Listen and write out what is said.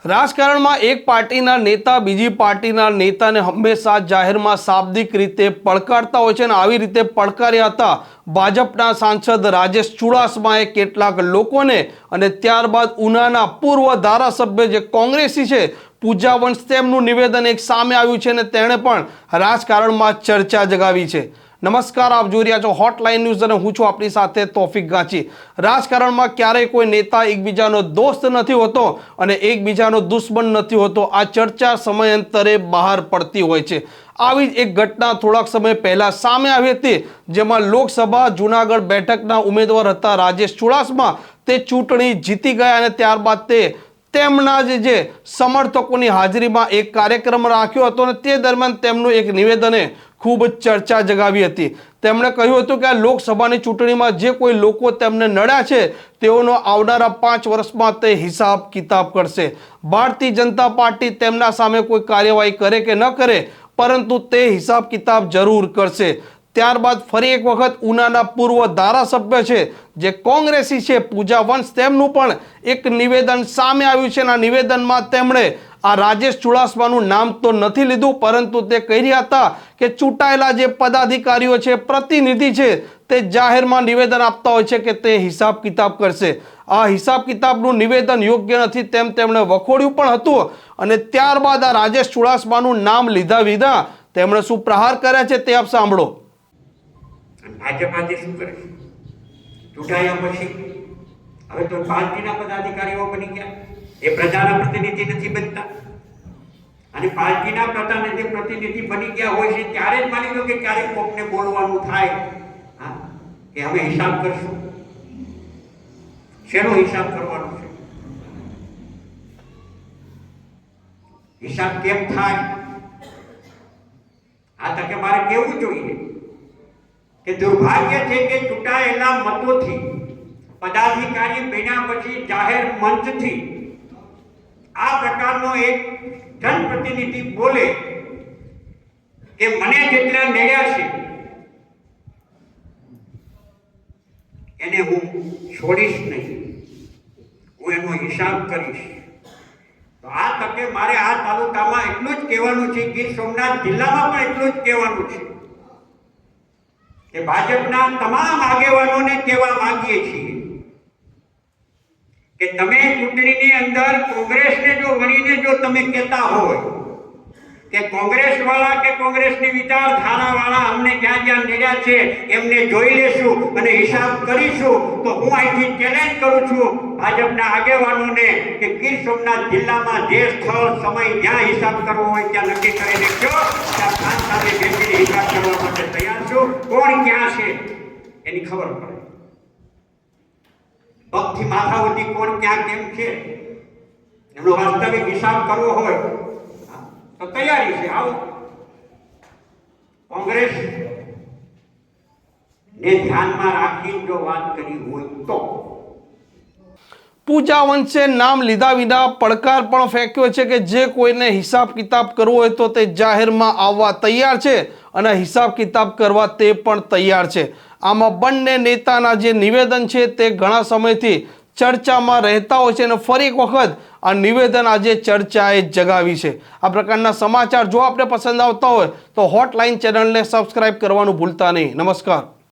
રાજકારણમાં એક પાર્ટીના નેતા બીજી પાર્ટીના નેતાને હંમેશા જાહેરમાં શાબ્દિક રીતે પડકારતા હોય છે અને આવી રીતે પડકાર્યા હતા ભાજપના સાંસદ રાજેશ ચુડાસમાએ કેટલાક લોકોને અને ત્યારબાદ ઉનાના પૂર્વ ધારાસભ્ય જે કોંગ્રેસી છે પૂજા વંશ તેમનું નિવેદન એક સામે આવ્યું છે અને તેણે પણ રાજકારણમાં ચર્ચા જગાવી છે। નમસ્કાર, આપ જોઈ રહ્યા છો હોટલાઇન ન્યૂઝ અને હું છું આપની સાથે તોફિક ગાંચી। રાજકારણમાં ક્યારેય કોઈ નેતા એકબીજાનો દોસ્ત નથી હોતો અને એકબીજાનો દુશ્મન નથી હોતો। આ ચર્ચા સમયાંતરે બહાર પડતી હોય છે। આવી જ એક ઘટના થોડાક સમય પહેલા સામે આવી હતી, જેમાં લોકસભા જૂનાગઢ બેઠકના ઉમેદવાર હતા રાજેશ ચુડાસમા। તે ચૂંટણી જીતી ગયા અને ત્યારબાદ તેમના જે સમર્થકોની હાજરીમાં એક કાર્યક્રમ રાખ્યો હતો અને તે દરમિયાન તેમનું એક નિવેદને ખૂબ ચર્ચા જગાવી હતી। તેમણે કહ્યું હતું કે આ લોકસભાની ચૂંટણીમાં જે કોઈ લોકો તેમને નડ્યા છે તેઓનો આવનારા 5 વર્ષમાં તે હિસાબ કિતાબ કરશે। ભારતીય જનતા પાર્ટી તેમના સામે કોઈ કાર્યવાહી કરે કે ન કરે, પરંતુ તે હિસાબ કિતાબ જરૂર કરશે। ત્યારબાદ ફરી એક વખત ઉનાના પૂર્વ ધારાસભ્ય છે જે કોંગ્રેસી છે પૂજા વંશ, તેમનું પણ એક નિવેદન સામે આવ્યું છે અને આ નિવેદનમાં તેમણે આ રાજેશ ચુડાસમાનું નામ તો નથી લીધું, પરંતુ તે કહી રહ્યા હતા કે ચૂંટાયેલા જે પદાધિકારીઓ છે, પ્રતિનિધિ છે, તે જાહેરમાં નિવેદન આપતા હોય છે કે તે હિસાબ કિતાબ કરશે। આ હિસાબ કિતાબનું નિવેદન યોગ્ય નથી તેમ તેમણે વખોડ્યું પણ હતું અને ત્યારબાદ આ રાજેશ ચુડાસમાનું નામ લીધા વિના તેમણે શું પ્રહાર કર્યા છે તે આપ સાંભળો। ભાજપ આજે શું કરે છે? ચૂંટાયા પછી હવે તો પાર્ટીના પદાધિકારીઓ બની ગયા, એ પ્રજાના પ્રતિનિધિ નથી બનતા અને પાર્ટીના પ્રતિનિધિ બની ગયા હોય છે ત્યારે જ માની લો કે ક્યારેક કોકને બોલવાનું થાય કે અમે હિસાબ કરશું। શેનો હિસાબ કરવાનો છે? હિસાબ કેમ થાય આ તકે મારે કેવું જોઈએ કે દુર્ભાગ્ય છે કે ચૂંટાયેલા મતોથી પદાધિકારી બન્યા પછી જાહેર મંચથી આ પ્રકારનો એક જનપ્રતિનિધિ બોલે કે મને જેટલા નડ્યા છે એને હું છોડીશ નહીં, હું એનો હિસાબ કરીશ। તો આ તકે મારે આ તાલુકામાં એટલું જ કહેવાનું છે, ગીર સોમનાથ જિલ્લામાં પણ એટલું જ કહેવાનું છે કે ભાજપના તમામ આગેવાનોને કહેવા માંગીએ છીએ કે તમે ચૂંટણીની અંદર કોંગ્રેસને જો ગણીને જો તમે કહેતા હોય કે કોંગ્રેસ વાળા કે કોંગ્રેસની વિચારધારા વાળા અમને જ્યાં જ્યાં નડ્યા છે એમને જોઈ લેશું અને હિસાબ કરીશું, તો હું અહીંથી ચેલેન્જ કરું છું ભાજપના આગેવાનોને કે ગીર સોમનાથ જિલ્લામાં જે સ્થળ સમય જ્યાં હિસાબ કરવો હોય ત્યાં નક્કી કરીને કહો, ત્યાં ખાન સાથે બેસીને હિસાબ કરવા માટે તૈયાર છું। કોણ ક્યાં છે એની ખબર પડે, પગથી માથા સુધી કોણ ક્યાં કેમ છે એનો વાસ્તવિક હિસાબ કરવો હોય તો તૈયારી છે, આવો। કોંગ્રેસ ને ધ્યાનમાં રાખી જો વાત કરી હોય તો પૂજા વંશે નામ લીધા વિના પડકાર પણ ફેંક્યો છે કે જે કોઈને હિસાબ કિતાબ કરવો હોય તો તે જાહેરમાં આવવા તૈયાર છે અને હિસાબ કિતાબ કરવા તે પણ તૈયાર છે। આમાં બંને નેતાના જે નિવેદન છે તે ઘણા સમયથી ચર્ચામાં રહેતા હોય છે અને ફરી એક વખત આ નિવેદન આજે ચર્ચાએ જગાવી છે। આ પ્રકારના સમાચાર જો આપને પસંદ આવતા હોય તો હોટલાઇન ચેનલને સબસ્ક્રાઇબ કરવાનું ભૂલતા નહીં। નમસ્કાર।